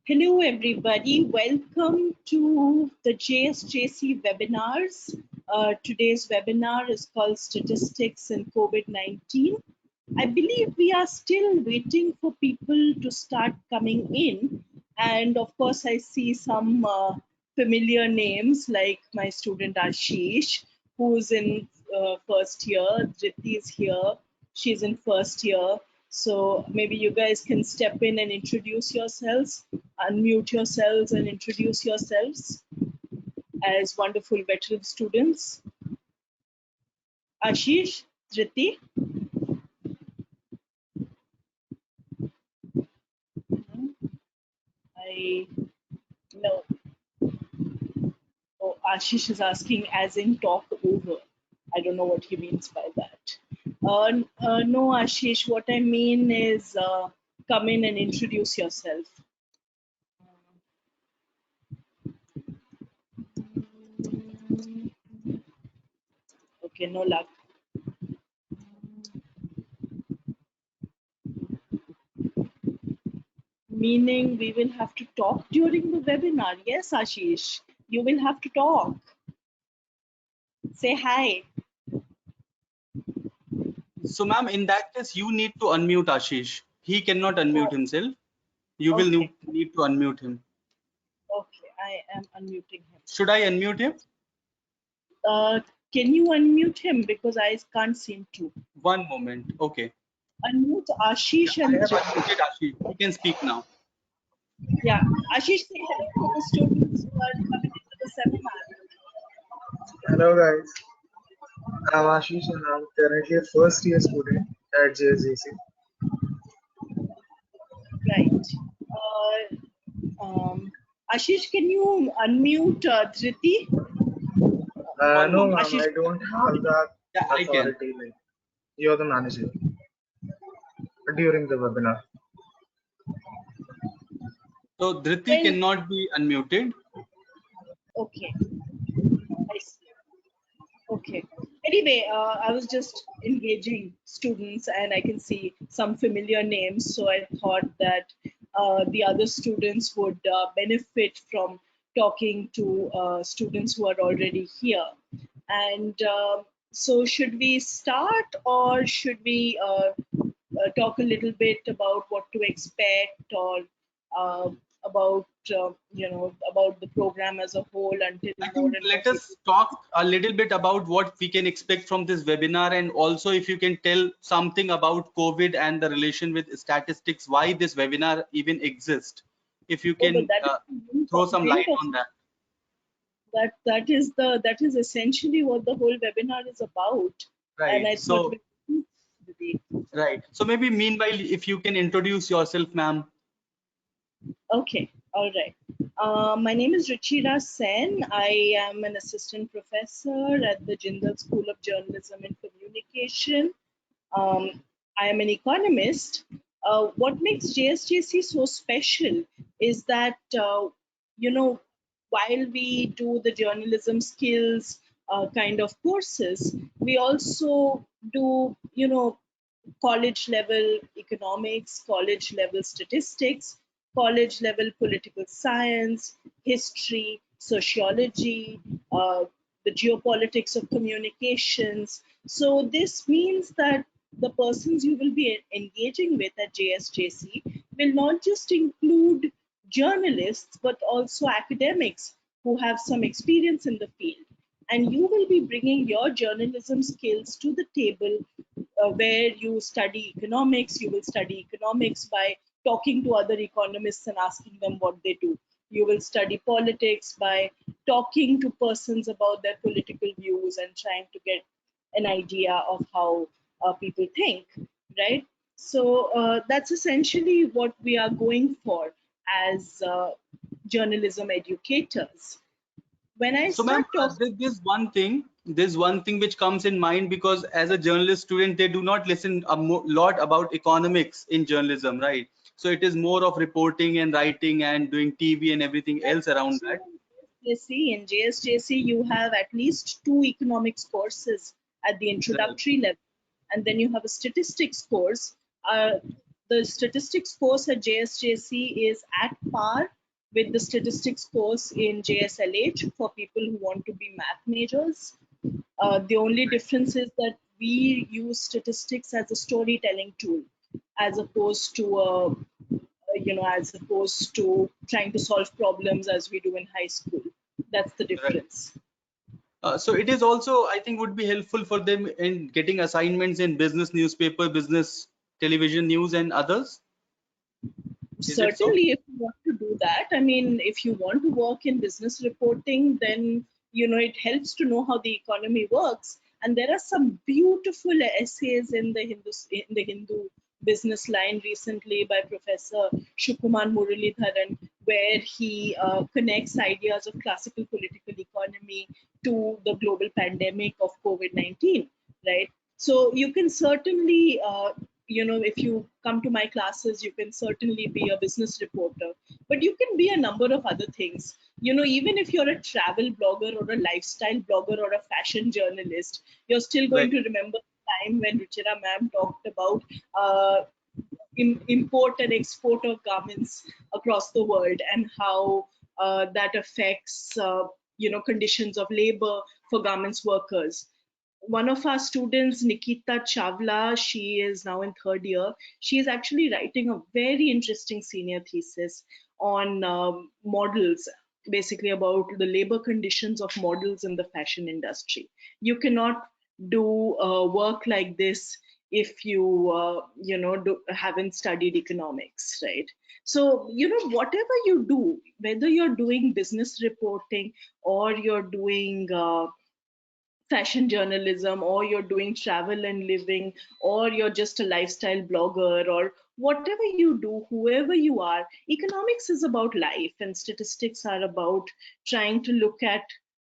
Hello everybody, welcome to the JSJC webinars. Today's webinar is called Statistics in COVID-19. I believe we are still waiting for people to start coming in, and of course I see some familiar names like my student Ashish, who's in first year. Dhriti is here, she's in first year. So maybe you guys can step in and introduce yourselves, unmute yourselves and introduce yourselves as wonderful veteran students. Ashish, Dhriti. I know. Oh, Ashish is asking as in talk over. I don't know what he means by that. No, Ashish, what I mean is come in and introduce yourself. Okay, no luck. Meaning we will have to talk during the webinar. Yes, Ashish, you will have to talk. Say hi. So, ma'am, in that case, you need to unmute Ashish. He cannot unmute himself. You will Okay. need to unmute him. Okay, I am unmuting him. Should I unmute him? Can you unmute him because I can't seem to. One moment. Okay. Unmute Ashish I and have Dhriti. unmuted Ashish. He can speak now. Yeah, Ashish, say hello to the students who are coming into the seminar. Hello guys, I'm Ashish and I'm currently a first year student at JSJC. Right. Ashish, can you unmute Dhriti? No One moment. ma'am, Ashish, I don't have that Yeah, I can. authority. Like, you're the manager during the webinar. So, Dhriti well, cannot be unmuted. okay. I see. Okay. Anyway, I was just engaging students and I can see some familiar names. So I thought that the other students would benefit from talking to students who are already here. And so, should we start or should we talk a little bit about what to expect or uh, about about the program as a whole until I more think and more let people. us talk a little bit about what we can expect from this webinar, and also if you can tell something about COVID and the relation with statistics, why this webinar even exists. If you Oh, but can that is the main throw some point light of on that. that is essentially what the whole webinar is about. And Right. I thought So, we right. So maybe meanwhile, if you can introduce yourself, ma'am. okay, all right. My name is Ruchira Sen. I am an assistant professor at the Jindal School of Journalism and Communication. I am an economist. What makes JSJC so special is that, you know, while we do the journalism skills kind of courses, we also do, college level economics, college level statistics, college level political science, history, sociology, the geopolitics of communications. So this means that the persons you will be engaging with at JSJC will not just include journalists but also academics who have some experience in the field. And you will be bringing your journalism skills to the table where you study economics. You will study economics by talking to other economists and asking them what they do. You will study politics by talking to persons about their political views and trying to get an idea of how people think, right? So that's essentially what we are going for as journalism educators. When I So, ma'am, start talking, there's one thing which comes in mind, because as a journalist student, they do not listen a lot about economics in journalism, right? So it is more of reporting and writing and doing TV and everything else around so that. in JSJC, you have at least two economics courses at the Right. introductory level, and then you have a statistics course. Uh, the statistics course at JSJC is at par with the statistics course in JSLH for people who want to be math majors. The only difference is that we use statistics as a storytelling tool, as opposed to as opposed to trying to solve problems as we do in high school. That's the Right. difference. So it is also, I think, would be helpful for them in getting assignments in business newspaper, business television news, and others. Is it so? Certainly, if you want to do that, I mean, if you want to work in business reporting, then it helps to know how the economy works. And there are some beautiful essays in the Hindu business line recently by Professor Shukuman Muralidharan, where he connects ideas of classical political economy to the global pandemic of COVID-19, right? So you can certainly if you come to my classes, you can certainly be a business reporter, but you can be a number of other things. Even if you're a travel blogger or a lifestyle blogger or a fashion journalist, you're still going Right. to remember the time when Ruchira ma'am talked about import and export of garments across the world, and how that affects conditions of labor for garments workers. One of our students, Nikita Chavla, she is now in third year. She is actually writing a very interesting senior thesis on models, basically about the labor conditions of models in the fashion industry. You cannot do work like this if you haven't studied economics, right? So whatever you do, whether you're doing business reporting or you're doing fashion journalism, or you're doing travel and living, or you're just a lifestyle blogger, or whatever you do, whoever you are, economics is about life and statistics are about trying to look at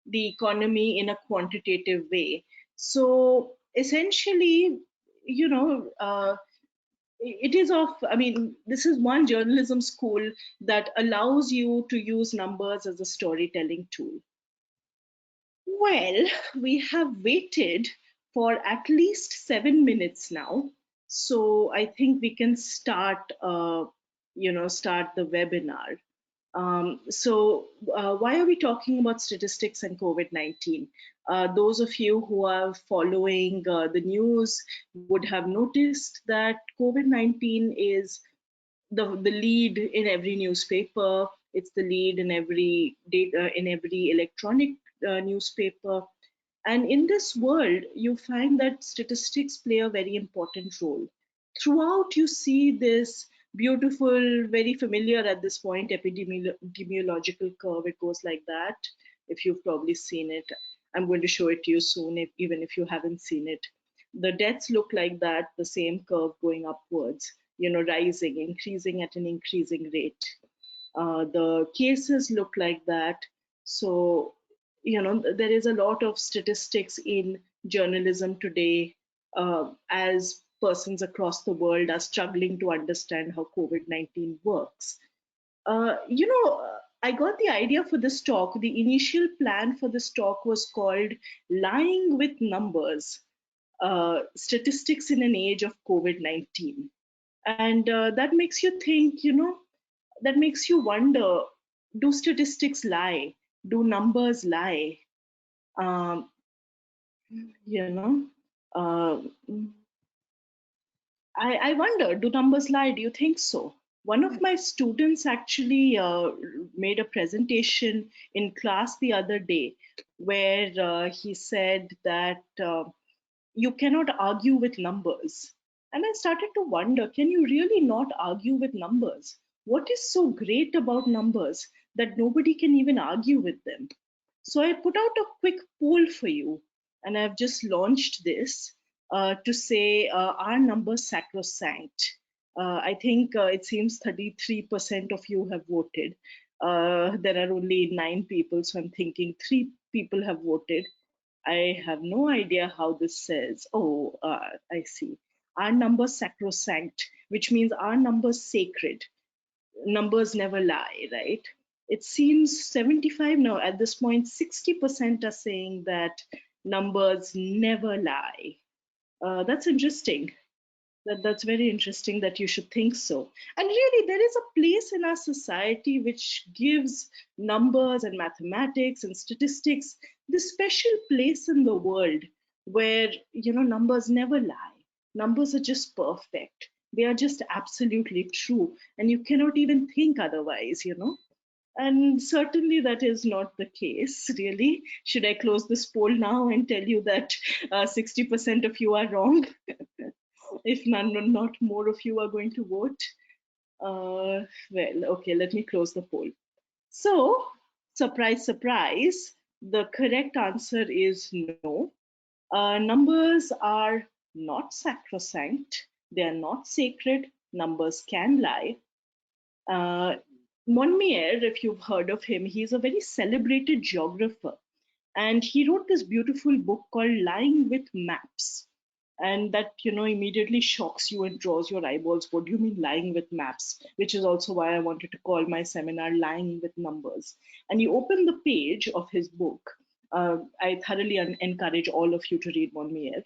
the economy in a quantitative way. So essentially, you know it is of I mean, this is one journalism school that allows you to use numbers as a storytelling tool. Well, we have waited for at least 7 minutes now, so I think we can start. Start the webinar. Why are we talking about statistics and COVID-19? Those of you who are following the news would have noticed that COVID-19 is the lead in every newspaper. It's the lead in every data in every electronic newspaper. And in this world, you find that statistics play a very important role. Throughout, you see this beautiful, very familiar at this point epidemiological curve. It goes like that. If you've probably seen it, I'm going to show it to you soon, even if you haven't seen it. The deaths look like that, the same curve going upwards, rising, increasing at an increasing rate. The cases look like that. So, there is a lot of statistics in journalism today, as persons across the world are struggling to understand how COVID-19 works. I got the idea for this talk. The initial plan for this talk was called Lying with Numbers, Statistics in an Age of COVID-19. And that makes you think, that makes you wonder, do statistics lie? Do numbers lie? Um, you know, uh, I wonder, do numbers lie? Do you think so? One of my students actually made a presentation in class the other day where he said that you cannot argue with numbers. And I started to wonder, can you really not argue with numbers? What is so great about numbers that nobody can even argue with them? So I put out a quick poll for you, and I've just launched this to say, are numbers sacrosanct? I think it seems 33% of you have voted. There are only 9 people, so I'm thinking 3 people have voted. I have no idea how this says. Oh, I see. Our numbers sacrosanct, which means our numbers sacred. Numbers never lie, right? It seems 75 now. At this point, 60% are saying that numbers never lie. That's interesting. That's very interesting that you should think so. And really, there is a place in our society which gives numbers and mathematics and statistics this special place in the world where, numbers never lie. Numbers are just perfect. They are just absolutely true. And you cannot even think otherwise. And certainly that is not the case, really. Should I close this poll now and tell you that 60% of you are wrong? If not more of you are going to vote. Well, okay, let me close the poll. So, surprise, surprise, the correct answer is no. Numbers are not sacrosanct, they are not sacred. Numbers can lie. Uh, Monmier, if you've heard of him, he's a very celebrated geographer. And he wrote this beautiful book called Lying with Maps. And that, immediately shocks you and draws your eyeballs. What do you mean lying with maps? Which is also why I wanted to call my seminar Lying with Numbers. And you open the page of his book. I thoroughly encourage all of you to read Monmier.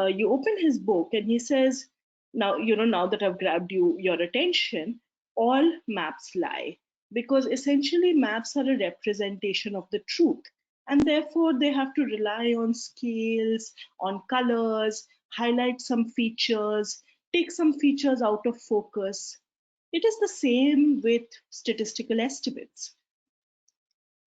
You open his book and he says, now that I've grabbed your attention, all maps lie, because essentially maps are a representation of the truth, and therefore they have to rely on scales, on colors, highlight some features, take some features out of focus. It is the same with statistical estimates.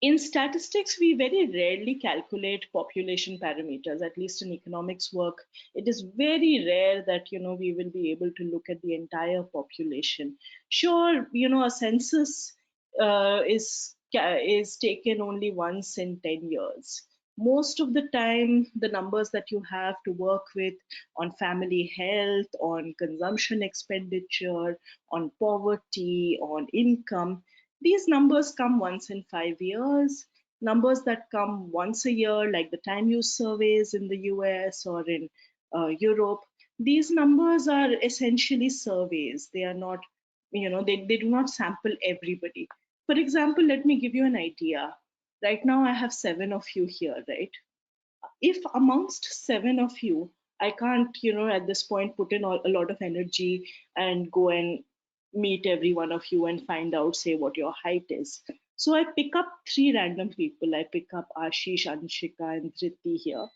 In statistics, we very rarely calculate population parameters. At least in economics work, it is very rare that we will be able to look at the entire population. Sure, a census is taken only once in 10 years. Most of the time, the numbers that you have to work with on family health, on consumption expenditure, on poverty, on income, these numbers come once in 5 years. Numbers that come once a year, like the time use surveys in the US or in Europe, these numbers are essentially surveys. They are not, they do not sample everybody. For example, let me give you an idea. Right now, I have 7 of you here, right? If amongst 7 of you, I can't, at this point put in a lot of energy and go and meet every one of you and find out, say, what your height is. So I pick up 3 random people. I pick up Ashish, Anshika, and Dhriti here.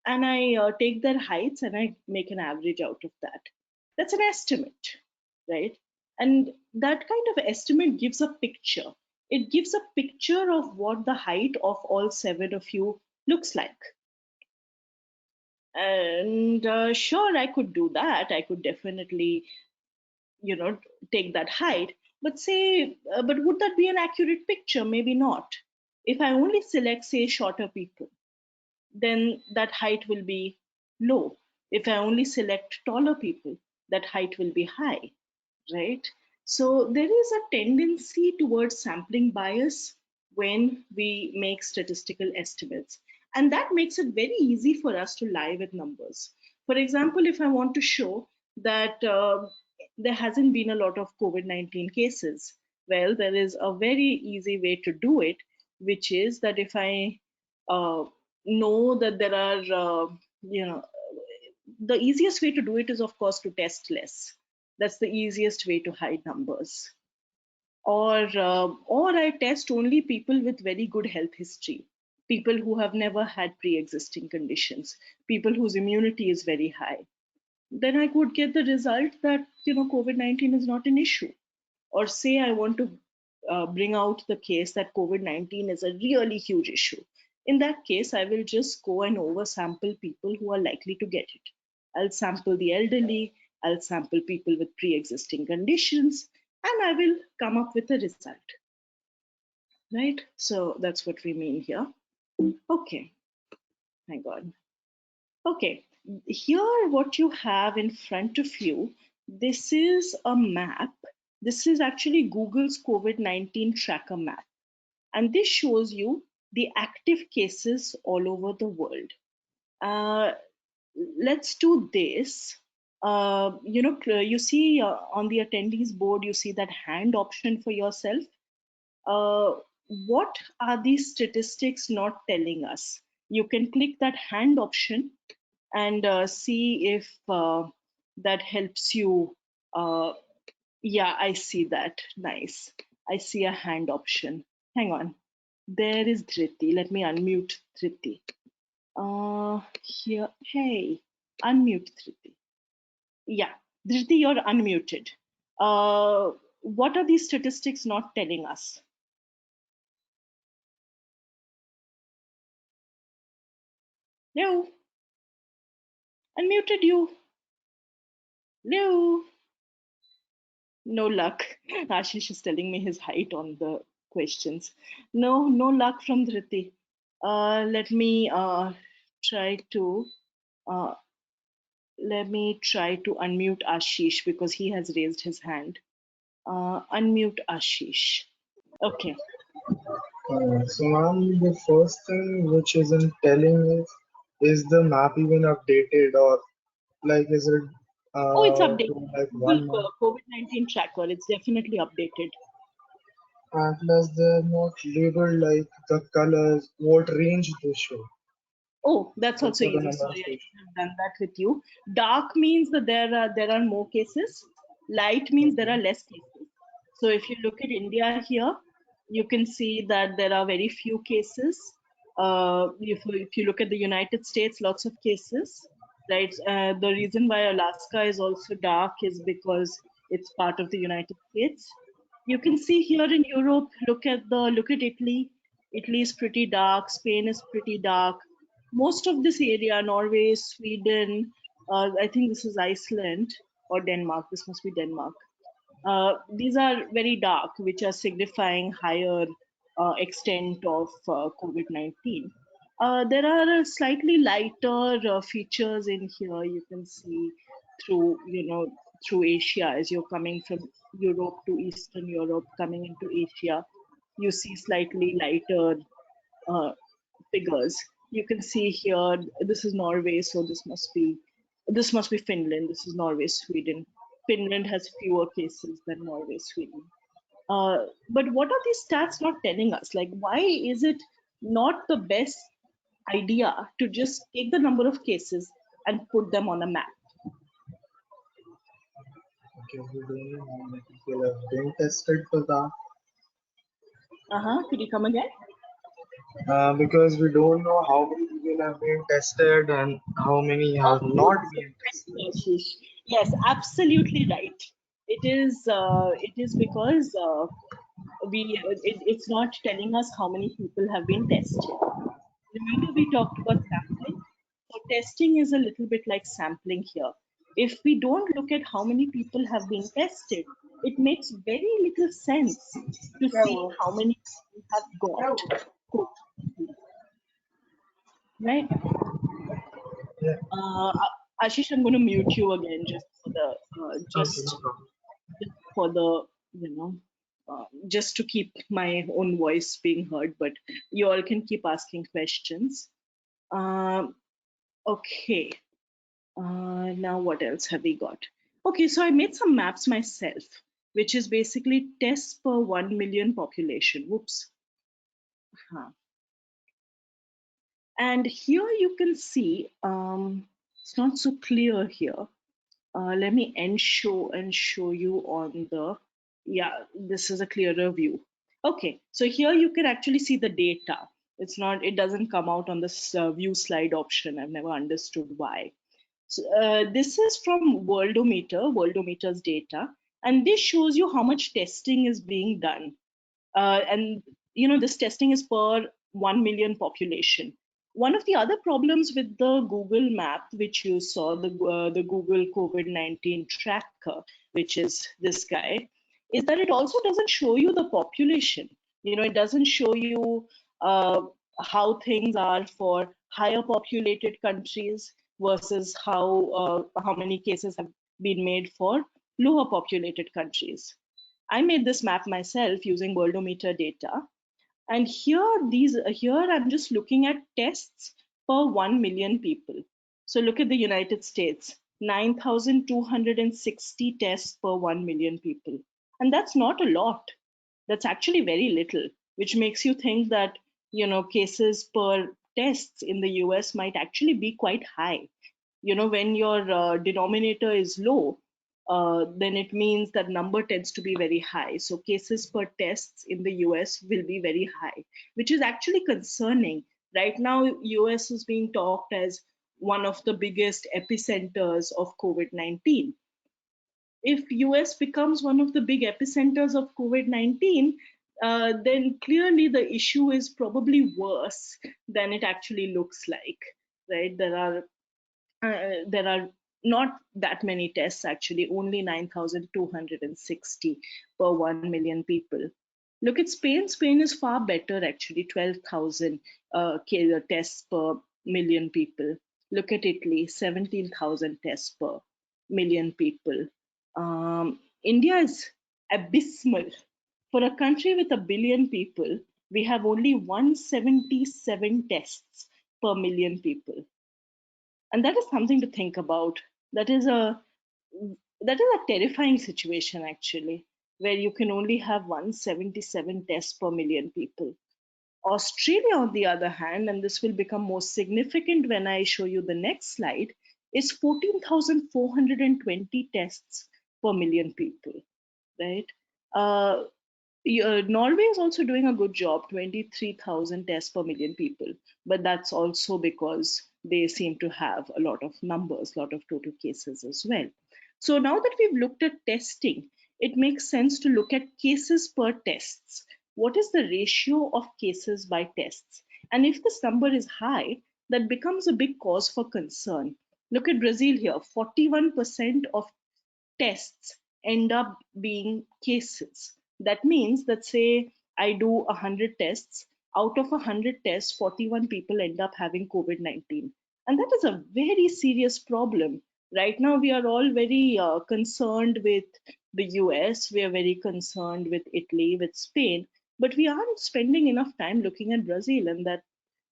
And I take their heights and I make an average out of that. That's an estimate, right? And that kind of estimate gives a picture. It gives a picture of what the height of all 7 of you looks like. And sure, I could do that. I could definitely, you know, take that height. But but would that be an accurate picture? Maybe not. If I only select, say, shorter people, then that height will be low. If I only select taller people, that height will be high, right? So there is a tendency towards sampling bias when we make statistical estimates. And that makes it very easy for us to lie with numbers. For example, if I want to show that there hasn't been a lot of COVID 19 cases, well, there is a very easy way to do it, which is that if I uh, know that there are, you know, the easiest way to do it is, of course, to test less. That's the easiest way to hide numbers. Or I test only people with very good health history, people who have never had pre-existing conditions, people whose immunity is very high. Then I could get the result that COVID-19 is not an issue. Or say I want to bring out the case that COVID-19 is a really huge issue. In that case, I will just go and oversample people who are likely to get it. I'll sample the elderly, I'll sample people with pre existing conditions, and I will come up with a result. Right? So that's what we mean here. Okay, thank God. Okay, here what you have in front of you, this is a map. This is actually Google's COVID-19 tracker map. And this shows you the active cases all over the world. Uh, let's do this. You see on the attendees board, you see that hand option for yourself. Uh, what are these statistics not telling us? You can click that hand option and see if that helps you. Yeah, I see that. Nice. I see a hand option. Hang on. There is Dhriti. Let me unmute Dhriti. Here. Hey, unmute Dhriti. Yeah, Dhriti, you're unmuted. What are these statistics not telling us? No, unmuted you. No, no luck. Ashish is telling me his height on the questions. No, no luck from Dhriti. Let me try to uh, unmute Ashish because he has raised his hand. Unmute Ashish. Okay. So ma'am, the first thing which isn't telling is the map even updated, or like is it Oh, it's to updated. like Google 1 month? COVID-19 tracker. It's definitely updated. And plus they're not labeled like the colors, what range they show, Oh, that's like also for the easy. number of Sorry, I patients. should have done that with you. Dark means that there are more cases. Light means there are Okay. less cases. So if you look at India here, you can see that there are very few cases. If you look at the United States, lots of cases, right? The reason why Alaska is also dark is because it's part of the United States. You can see here in Europe. Look at Italy. Italy is pretty dark. Spain is pretty dark. Most of this area, Norway, Sweden, I think this is Iceland or Denmark. This must be Denmark. These are very dark, which are signifying higher extent of COVID-19. There are slightly lighter features in here. You can see through Asia as you're coming from Europe to Eastern Europe, coming into Asia. You see slightly lighter uh, figures. You can see here, this is Norway, so this must be Finland. This is Norway, Sweden. Finland has fewer cases than Norway, Sweden. But what are these stats not telling us? Like, why is it not the best idea to just take the number of cases and put them on a map? Because we don't know how many people have been tested for that. Could you come again? Because we don't know how many people have been tested and how many Of have not course. been tested. Thank you, Ashish. Yes, absolutely right. It is because it's not telling us how many people have been tested. Remember, we talked about sampling? So, testing is a little bit like sampling here. If we don't look at how many people have been tested, it makes very little sense to see how many people have got COVID, right? Yeah. Uh, Ashish, I'm going to mute you again Okay, no problem. just for the you know just to keep my own voice being heard. But you all can keep asking questions. Um, okay. Now what else have we got? Okay, so I made some maps myself, which is basically tests per 1 million population. Whoops. Huh. And here you can see, it's not so clear here. Let me show you on the, yeah, this is a clearer view. Okay, so here you can actually see the data. It doesn't come out on this view slide option. I've never understood why. So, this is from Worldometer's data, and this shows you how much testing is being done. And this testing is per 1 million population. One of the other problems with the Google map, which you saw, the Google COVID-19 tracker, which is this guy, is that it also doesn't show you the population. It doesn't show you how things are for higher populated countries versus how many cases have been made for lower populated countries. I made this map myself using Worldometer data. And here I'm just looking at tests per 1 million people. So look at the United States, 9,260 tests per 1 million people. And that's not a lot. That's actually very little, which makes you think that, cases per tests in the US might actually be quite high. When your denominator is low, then it means that number tends to be very high. So cases per tests in the US will be very high, which is actually concerning. Right now, US is being talked as one of the biggest epicenters of COVID-19. If US becomes one of the big epicenters of COVID-19, then clearly the issue is probably worse than it actually looks like, right? There are not that many tests actually, only 9,260 per 1 million people. Look at Spain. Spain is far better actually, 12,000 tests per million people. Look at Italy, 17,000 tests per million people. India is abysmal. For a country with a billion people, we have only 177 tests per million people, and that is something to think about. That is a that is a terrifying situation actually, where you can only have 177 tests per million people. Australia, on the other hand, and this will become more significant when I show you the next slide, is 14,420 tests per million people, right? uh, Norway is also doing a good job, 23,000 tests per million people, but that's also because they seem to have a lot of numbers, a lot of total cases as well. So now that we've looked at testing, it makes sense to look at cases per tests. What is the ratio of cases by tests? And if this number is high, that becomes a big cause for concern. Look at Brazil here, 41% of tests end up being cases. That means that, say, I do 100 tests, out of 100 tests, 41 people end up having COVID 19. And that is a very serious problem. Right now, we are all very concerned with the US, we are very concerned with Italy, with Spain, but we aren't spending enough time looking at Brazil, and that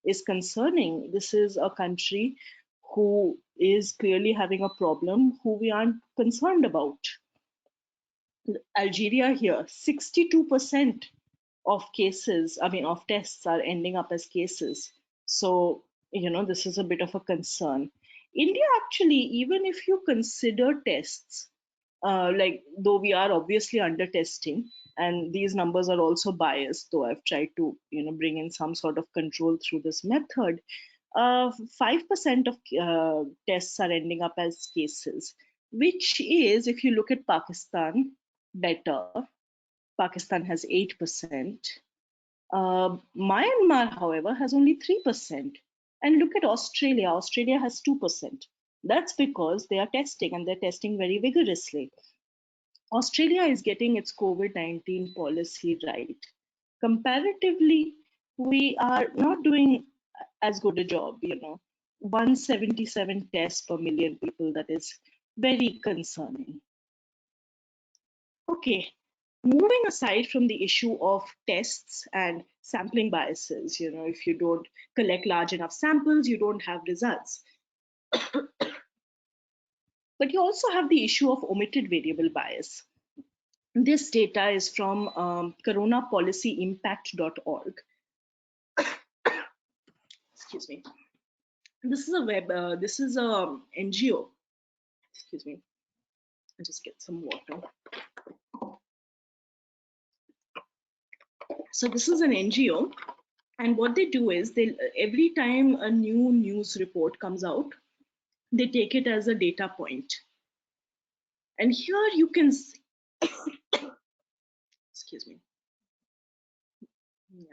is concerning. This is a country who is clearly having a problem, who we aren't concerned about. Algeria here, 62% of cases, I mean, of tests are ending up as cases. So, this is a bit of a concern. India, actually, even if you consider tests, like, though we are obviously under testing, and these numbers are also biased, though I've tried to, bring in some sort of control through this method. 5% of tests are ending up as cases, which is, if you look at Pakistan, better. Pakistan has 8%. Myanmar, however, has only 3%. And look at Australia. Australia has 2%. That's because they are testing, and they're testing very vigorously. Australia is getting its COVID 19 policy right. Comparatively, we are not doing as good a job, 177 tests per million people. That is very concerning. Okay, moving aside from the issue of tests and sampling biases, if you don't collect large enough samples, you don't have results. But you also have the issue of omitted variable bias. This data is from coronapolicyimpact.org. Excuse me. This is a this is a NGO. Excuse me. I'll just get some water. So this is an NGO, and what they do is, they every time a new news report comes out, they take it as a data point. And here you can see, excuse me,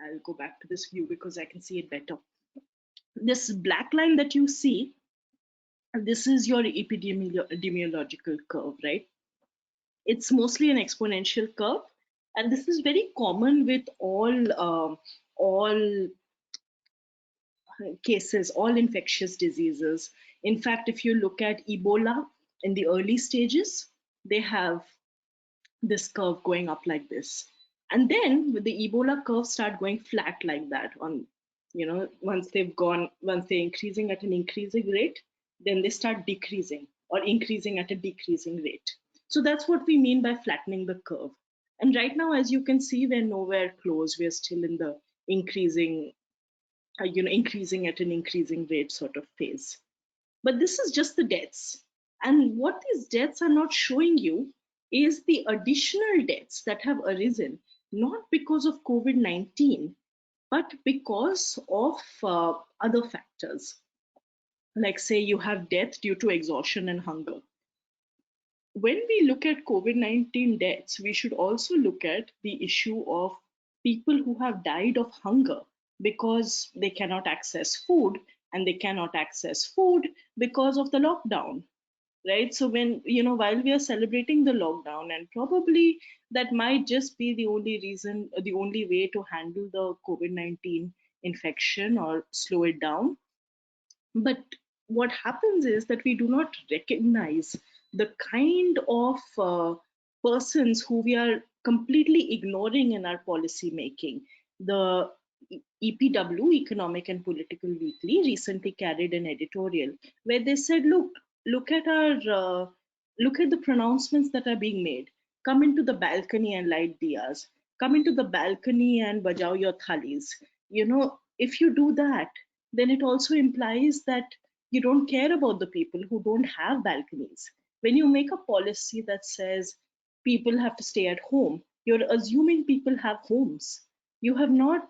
I'll go back to this view because I can see it better. This black line that you see, this is your epidemiological curve, right? It's mostly an exponential curve, and this is very common with all cases, all infectious diseases. In fact, if you look at Ebola in the early stages, they have this curve going up like this. And then with the Ebola curve start going flat like that on, once they're increasing at an increasing rate, then they start decreasing or increasing at a decreasing rate. So that's what we mean by flattening the curve. And right now, as you can see, we're nowhere close. We're still in the increasing, increasing at an increasing rate sort of phase. But this is just the deaths. And what these deaths are not showing you is the additional deaths that have arisen, not because of COVID 19, but because of other factors. Like, say, you have death due to exhaustion and hunger. When we look at COVID 19 deaths, we should also look at the issue of people who have died of hunger because they cannot access food, and they cannot access food because of the lockdown, right? So when, while we are celebrating the lockdown, and probably that might just be the only reason, the only way to handle the COVID 19 infection or slow it down, but what happens is that we do not recognize the kind of persons who we are completely ignoring in our policy making. The EPW, Economic and Political Weekly, recently carried an editorial where they said, look at look at the pronouncements that are being made. Come into the balcony and light diyas. Come into the balcony and bajao your thalis. If you do that, then it also implies that you don't care about the people who don't have balconies. When you make a policy that says people have to stay at home, you're assuming people have homes. You have not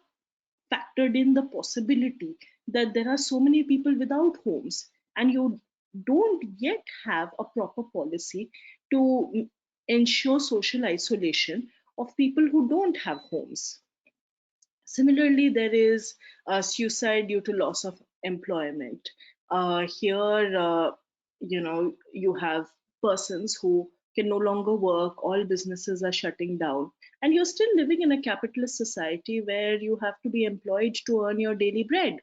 factored in the possibility that there are so many people without homes, and you don't yet have a proper policy to ensure social isolation of people who don't have homes. Similarly, there is suicide due to loss of employment. Here, you have persons who can no longer work, all businesses are shutting down, and you're still living in a capitalist society where you have to be employed to earn your daily bread.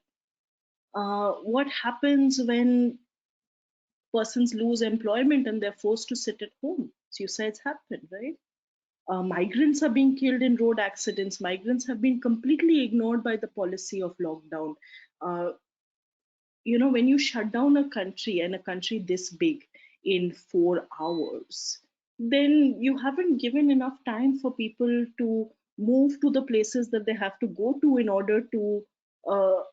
What happens when persons lose employment and they're forced to sit at home? Suicides happen, right? Migrants are being killed in road accidents. Migrants have been completely ignored by the policy of lockdown. Uh, when you shut down a country, and a country this big, in 4 hours, then you haven't given enough time for people to move to the places that they have to go to in order to, uh,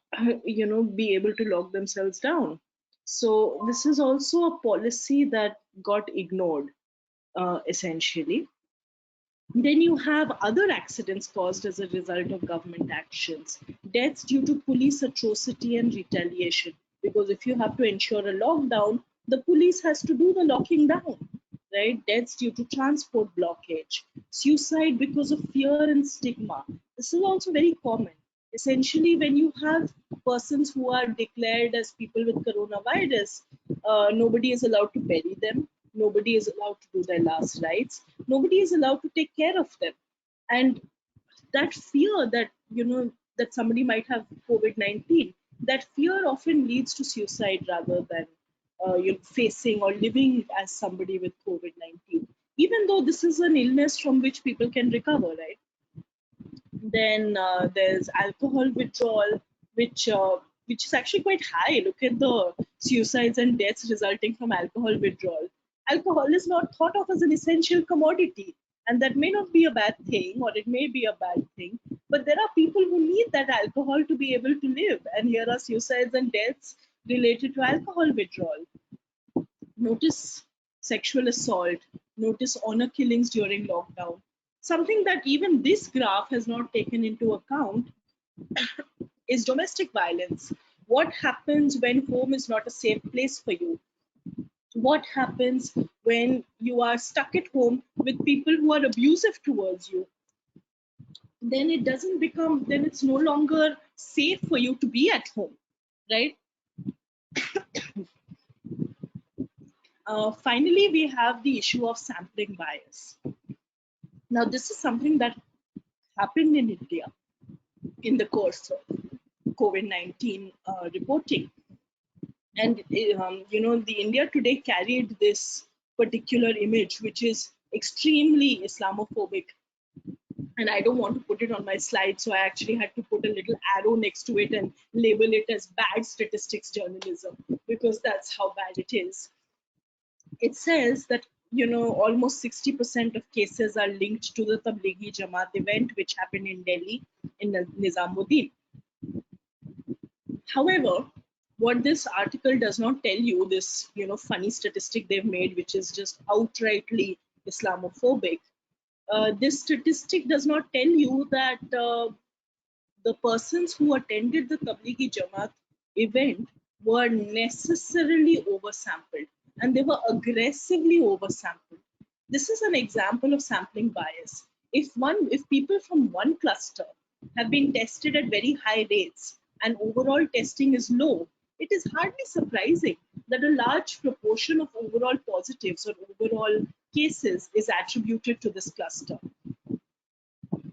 be able to lock themselves down. So this is also a policy that got ignored, essentially. Then you have other accidents caused as a result of government actions, deaths due to police atrocity and retaliation. Because if you have to ensure a lockdown, the police has to do the locking down, right? Deaths due to transport blockage, suicide because of fear and stigma. This is also very common. Essentially, when you have persons who are declared as people with coronavirus, nobody is allowed to bury them, nobody is allowed to do their last rites, nobody is allowed to take care of them. And that fear that, that somebody might have COVID 19, that fear often leads to suicide rather than facing or living as somebody with COVID 19, even though this is an illness from which people can recover, right? Then there's alcohol withdrawal, which is actually quite high. Look at the suicides and deaths resulting from alcohol withdrawal. Alcohol is not thought of as an essential commodity, and that may not be a bad thing, or it may be a bad thing. But there are people who need that alcohol to be able to live, and here are suicides and deaths related to alcohol withdrawal. Notice sexual assault, notice honor killings during lockdown. Something that even this graph has not taken into account is domestic violence. What happens when home is not a safe place for you? What happens when you are stuck at home with people who are abusive towards you? Then it doesn't become, then it's no longer safe for you to be at home, right? Finally, we have the issue of sampling bias. Now, this is something that happened in India in the course of COVID 19 reporting. And, the India Today carried this particular image, which is extremely Islamophobic. And I don't want to put it on my slide, so I actually had to put a little arrow next to it and label it as bad statistics journalism, because that's how bad it is. It says that, almost 60% of cases are linked to the Tablighi Jamaat event which happened in Delhi in Nizamuddin. However, what this article does not tell you, this funny statistic they've made, which is just outrightly Islamophobic. This statistic does not tell you that the persons who attended the Tablighi Jamaat event were necessarily oversampled, and they were aggressively oversampled. This is an example of sampling bias. If people from one cluster have been tested at very high rates and overall testing is low, it is hardly surprising that a large proportion of overall positives or overall cases is attributed to this cluster.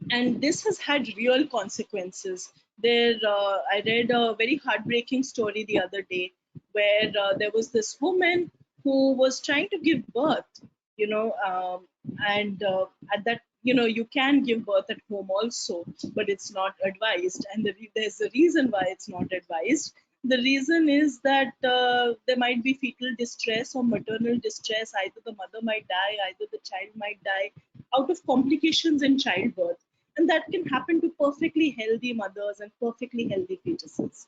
And this has had real consequences. I read a very heartbreaking story the other day where there was this woman who was trying to give birth, you know, and at that, you can give birth at home also, but it's not advised. And there's a reason why it's not advised. The reason is that there might be fetal distress or maternal distress. Either the mother might die, either the child might die out of complications in childbirth, and that can happen to perfectly healthy mothers and perfectly healthy fetuses.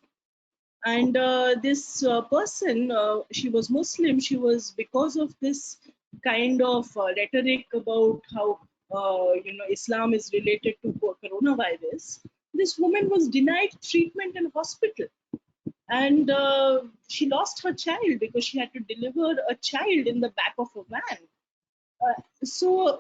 And this person, she was Muslim. She was, because of this kind of rhetoric about how Islam is related to coronavirus, this woman was denied treatment in hospital, and she lost her child because she had to deliver a child in the back of a van. So,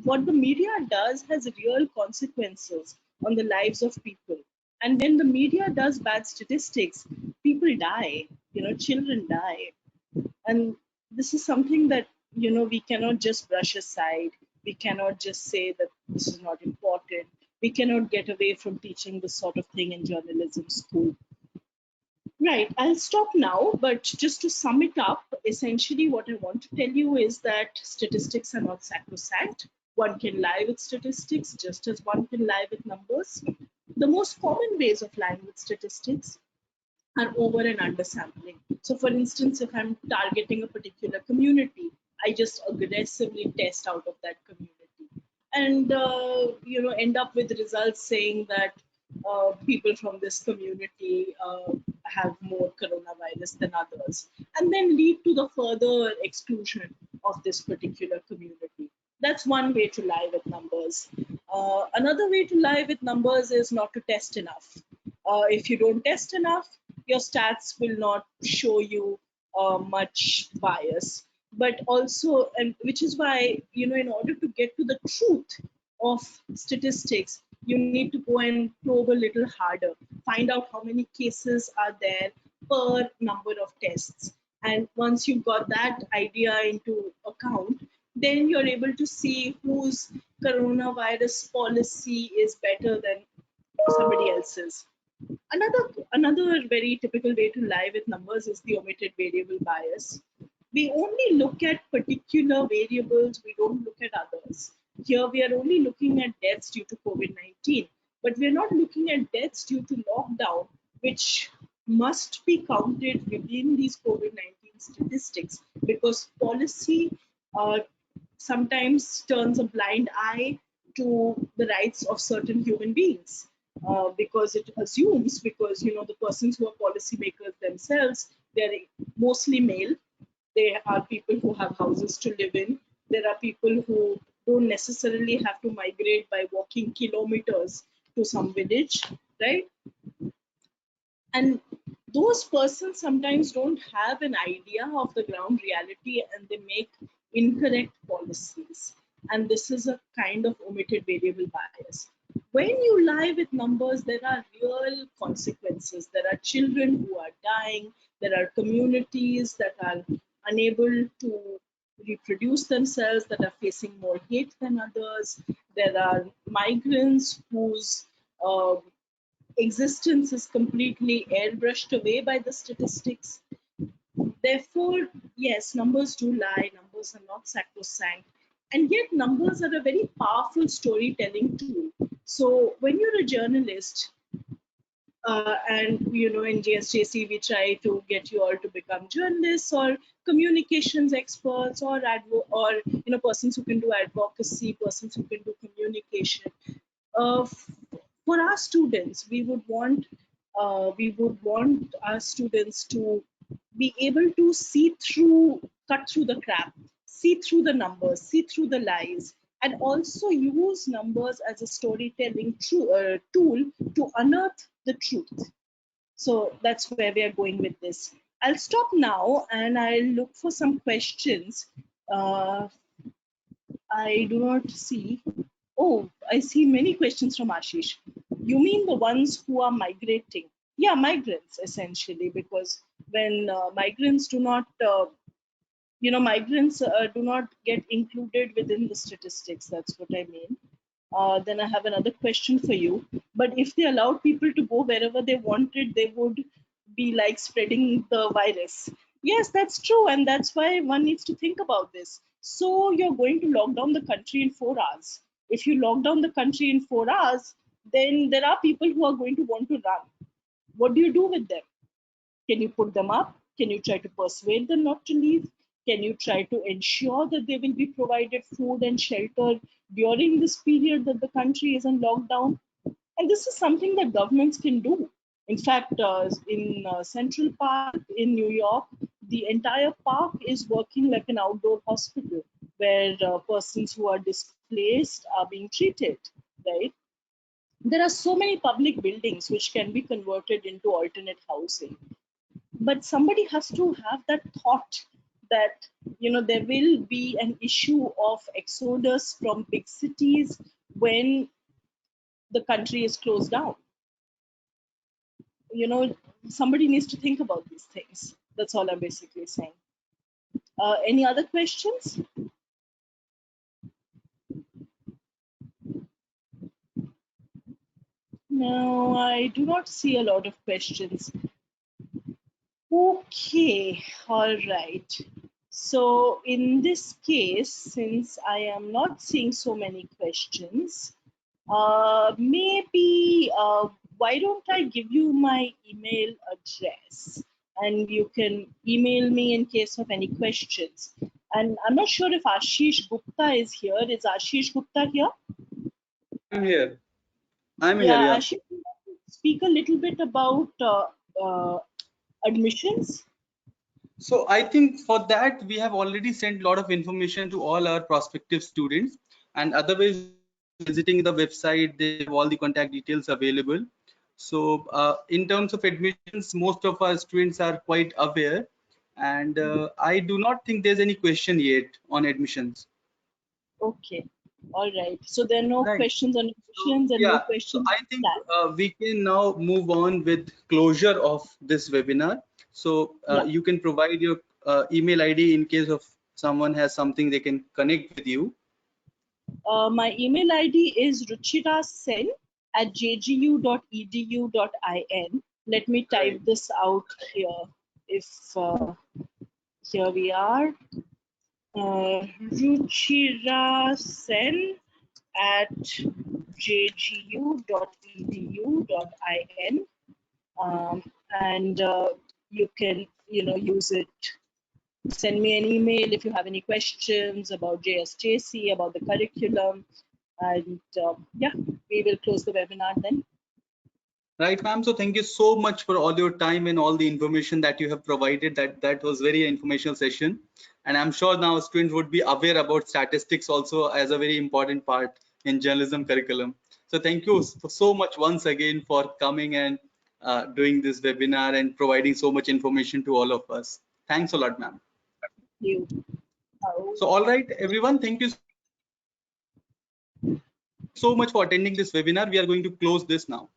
what the media does has real consequences on the lives of people. And when the media does bad statistics, people die, children die. And this is something that, we cannot just brush aside. We cannot just say that this is not important. We cannot get away from teaching this sort of thing in journalism school. Right, I'll stop now, but just to sum it up, essentially what I want to tell you is that statistics are not sacrosanct. One can lie with statistics just as one can lie with numbers. The most common ways of lying with statistics are over and under sampling. So, for instance, if I'm targeting a particular community, I just aggressively test out of that community and end up with results saying that people from this community have more coronavirus than others, and then lead to the further exclusion of this particular community. That's one way to lie with numbers. Another way to lie with numbers is not to test enough. If you don't test enough, your stats will not show you much bias. But also, and which is why, in order to get to the truth of statistics, you need to go and probe a little harder, find out how many cases are there per number of tests. And once you've got that idea into account, then you're able to see whose coronavirus policy is better than somebody else's. Another very typical way to lie with numbers is the omitted variable bias. We only look at particular variables, we don't look at others. Here we are only looking at deaths due to COVID-19, but we're not looking at deaths due to lockdown, which must be counted within these COVID-19 statistics, because policy uh, sometimes turns a blind eye to the rights of certain human beings, because it assumes, because the persons who are policymakers themselves, they're mostly male. They are people who have houses to live in. There are people who don't necessarily have to migrate by walking kilometers to some village, right? And those persons sometimes don't have an idea of the ground reality, and they make incorrect policies. And this is a kind of omitted variable bias. When you lie with numbers, there are real consequences. There are children who are dying, there are communities that are unable to reproduce themselves, that are facing more hate than others. There are migrants whose existence is completely airbrushed away by the statistics. Therefore, yes, numbers do lie, numbers are not sacrosanct, and yet numbers are a very powerful storytelling tool. So, when you're a journalist, and in JSJC we try to get you all to become journalists or communications experts or persons who can do advocacy, persons who can do communication. For our students, we would want we would want our students to be able to see through, cut through the crap, see through the numbers, see through the lies, and also use numbers as a storytelling tool to unearth the truth. So that's where we are going with this. I'll stop now and I'll look for some questions. Uh, I do not see. Oh, I see many questions from Ashish. You mean the ones who are migrating? Yeah, migrants essentially, because when migrants do not, migrants do not get included within the statistics. That's what I mean. Then I have another question for you. But if they allowed people to go wherever they wanted, they would be like spreading the virus. Yes, that's true. And that's why one needs to think about this. So you're going to lock down the country in 4 hours. If you lock down the country in 4 hours, then there are people who are going to want to run. What do you do with them? Can you put them up? Can you try to persuade them not to leave? Can you try to ensure that they will be provided food and shelter during this period that the country is in lockdown? And this is something that governments can do. In fact, in Central Park in New York, the entire park is working like an outdoor hospital where persons who are displaced are being treated, right? There are so many public buildings which can be converted into alternate housing, but somebody has to have that thought that there will be an issue of exodus from big cities when the country is closed down. you know Somebody needs to think about these things. That's all I'm basically saying. Any other questions? No, I do not see a lot of questions. Okay, all right. So in this case, since I am not seeing so many questions, maybe why don't I give you my email address and you can email me in case of any questions. And I'm not sure if Ashish Gupta is here. Is Ashish Gupta here? I'm here. I'm here. Yeah, Yeah. Ashish, you want to speak a little bit about uh, admissions? So I think for that we have already sent a lot of information to all our prospective students, and otherwise they can keep visiting the website. They have all the contact details available. So in terms of admissions, most of our students are quite aware, and I do not think there's any question yet on admissions. Okay. All right. So there are no Right. questions on So admissions and no yeah, so questions I on think plan. we can now move on with closure of this webinar. So Yeah. you can provide your email ID in case of someone has something they can connect with you. My email ID is ruchirasen at jgu.edu.in. Let me type Right. this out here. If Here we are. Ruchirasen at jgu.edu.in. And you can use it. Send me an email if you have any questions about JSJC, about the curriculum, and yeah, we will close the webinar then. Right, ma'am. So thank you so much for all your time and all the information that you have provided. That was very informational session, and I'm sure now students would be aware about statistics also as a very important part in journalism curriculum. So thank you so much once again for coming and doing this webinar and providing so much information to all of us. Thanks a lot, ma'am. You. So all right, everyone, thank you so much for attending this webinar. We are going to close this now.